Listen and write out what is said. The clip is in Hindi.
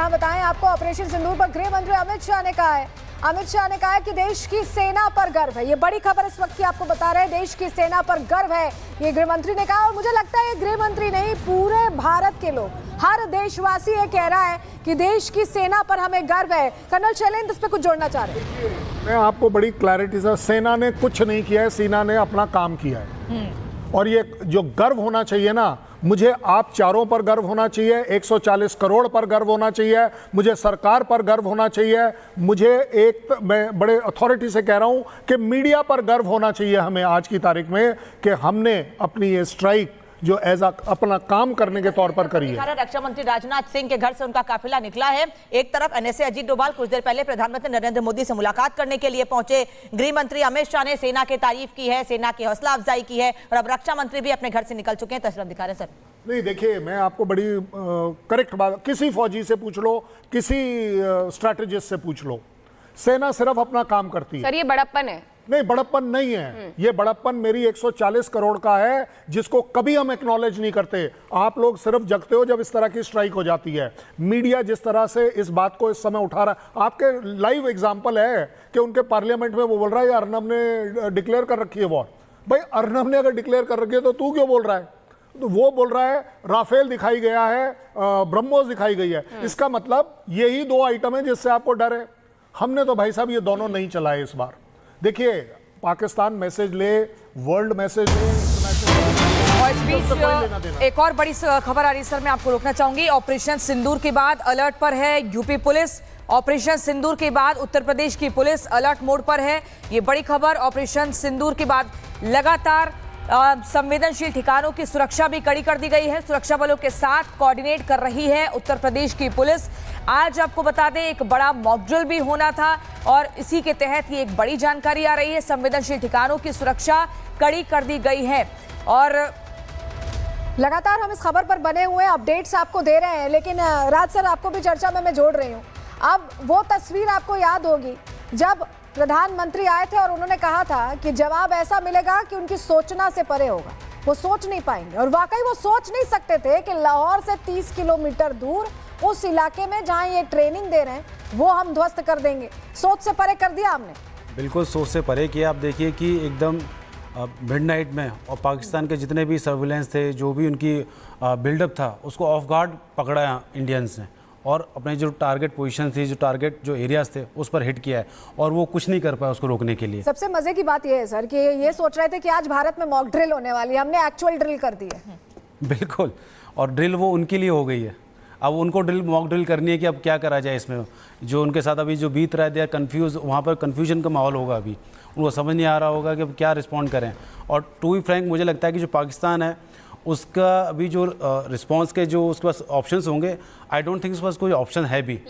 जहां बताएं आपको ऑपरेशन सिंदूर पर गृह मंत्री अमित शाह ने कहा है कि देश की सेना पर गर्व है। ये बड़ी खबर इस वक्त की आपको बता रहे हैं, देश की सेना पर गर्व है, ये गृह मंत्री ने कहा। और मुझे लगता है ये गृह मंत्री नहीं, पूरे भारत के लोग, हर देशवासी ये कह रहा है कि देश की सेना पर हमें गर्व है। कर्नल शैलेंद्र इस पे कुछ जोड़ना चाह रहे हैं? मैं आपको बड़ी क्लैरिटी से, सेना ने कुछ नहीं किया है, सेना ने अपना काम किया है। और ये जो गर्व होना चाहिए ना, मुझे आप चारों पर गर्व होना चाहिए, 140 करोड़ पर गर्व होना चाहिए, मुझे सरकार पर गर्व होना चाहिए, मुझे मैं बड़े अथॉरिटी से कह रहा हूं कि मीडिया पर गर्व होना चाहिए हमें आज की तारीख में कि हमने अपनी ये स्ट्राइक जो एज अपना काम करने के तौर पर करी है। रक्षा मंत्री राजनाथ सिंह के घर से उनका काफिला निकला है। एक तरफ एनएसए अजीत डोभाल कुछ देर पहले प्रधानमंत्री नरेंद्र मोदी से मुलाकात करने के लिए पहुंचे, गृह मंत्री अमित शाह ने सेना की तारीफ की है, सेना की हौसला अफजाई की है, और अब रक्षा मंत्री भी अपने घर से निकल चुके हैं। तस्वीर दिखा रहे हैं सर। नहीं देखिए, मैं आपको बड़ी करेक्ट बात, किसी फौजी से पूछ लो, किसी स्ट्रैटेजिस्ट से पूछ लो, सेना सिर्फ अपना काम करती है। सर ये बड़प्पन है? नहीं, बड़प्पन नहीं है। ये बड़प्पन मेरी 140 करोड़ का है, जिसको कभी हम एक्नॉलेज नहीं करते। आप लोग सिर्फ जगते हो जब इस तरह की स्ट्राइक हो जाती है। मीडिया जिस तरह से इस बात को इस समय उठा रहा है, आपके लाइव एग्जांपल है कि उनके पार्लियामेंट में वो बोल रहा है अर्नब ने डिक्लेयर कर रखी है वॉर। भाई अर्नब ने अगर डिक्लेयर कर रखी है तो तू क्यों बोल रहा है? तो वो बोल रहा है राफेल दिखाई गया है, ब्रह्मोस दिखाई गई है। इसका मतलब यही दो आइटम है जिससे आपको डर है। हमने तो भाई साहब ये दोनों नहीं चलाए इस बार। देखिए, पाकिस्तान मैसेज ले, वर्ल्ड मैसेज ले, और इस बीच एक और बड़ी खबर आ रही है सर, मैं आपको रोकना चाहूंगी। ऑपरेशन सिंदूर के बाद अलर्ट पर है यूपी पुलिस। ऑपरेशन सिंदूर के बाद उत्तर प्रदेश की पुलिस अलर्ट मोड पर है। ये बड़ी खबर, ऑपरेशन सिंदूर के बाद लगातार संवेदनशील ठिकानों की सुरक्षा भी कड़ी कर दी गई है। सुरक्षा बलों के साथ कोऑर्डिनेट कर रही है उत्तर प्रदेश की पुलिस। आज आपको बता दें एक बड़ा मॉक ड्रिल भी होना था, और इसी के तहत ये एक बड़ी जानकारी आ रही है। संवेदनशील ठिकानों की सुरक्षा कड़ी कर दी गई है, और लगातार हम इस खबर पर बने हुए अपडेट्स आपको दे रहे हैं। लेकिन राज सर, आपको भी चर्चा में मैं जोड़ रही हूँ। अब वो तस्वीर आपको याद होगी जब प्रधानमंत्री आए थे और उन्होंने कहा था कि जवाब ऐसा मिलेगा कि उनकी सोचना से परे होगा, वो सोच नहीं पाएंगे। और वाकई वो सोच नहीं सकते थे कि लाहौर से 30 किलोमीटर दूर उस इलाके में जहां ये ट्रेनिंग दे रहे हैं वो हम ध्वस्त कर देंगे। सोच से परे कर दिया हमने। बिल्कुल सोच से परे किया। आप देखिए कि एकदम मिडनाइट में, और पाकिस्तान के जितने भी सर्विलेंस थे, जो भी उनकी बिल्डअप था, उसको ऑफ गार्ड पकड़ा इंडियंस ने, और अपने जो टारगेट पोजीशन थी, जो एरियाज थे, उस पर हिट किया है, और वो कुछ नहीं कर पाया उसको रोकने के लिए। सबसे मजे की बात यह है सर कि ये सोच रहे थे कि आज भारत में मॉक ड्रिल होने वाली है, हमने एक्चुअल ड्रिल कर दी है। बिल्कुल, और ड्रिल वो उनके लिए हो गई है। अब उनको मॉक ड्रिल करनी है कि अब क्या करा जाए इसमें। जो उनके साथ अभी जो बीत रहा है, दे आर कन्फ्यूज, वहाँ पर कन्फ्यूजन का माहौल होगा। अभी उनको समझ नहीं आ रहा होगा कि अब क्या रिस्पॉन्ड करें। और टू बी फ्रैंक, मुझे लगता है कि जो पाकिस्तान है उसका अभी जो रिस्पॉन्स के जो उसके पास ऑप्शंस होंगे, आई डोंट थिंक उसके पास कोई ऑप्शन है भी।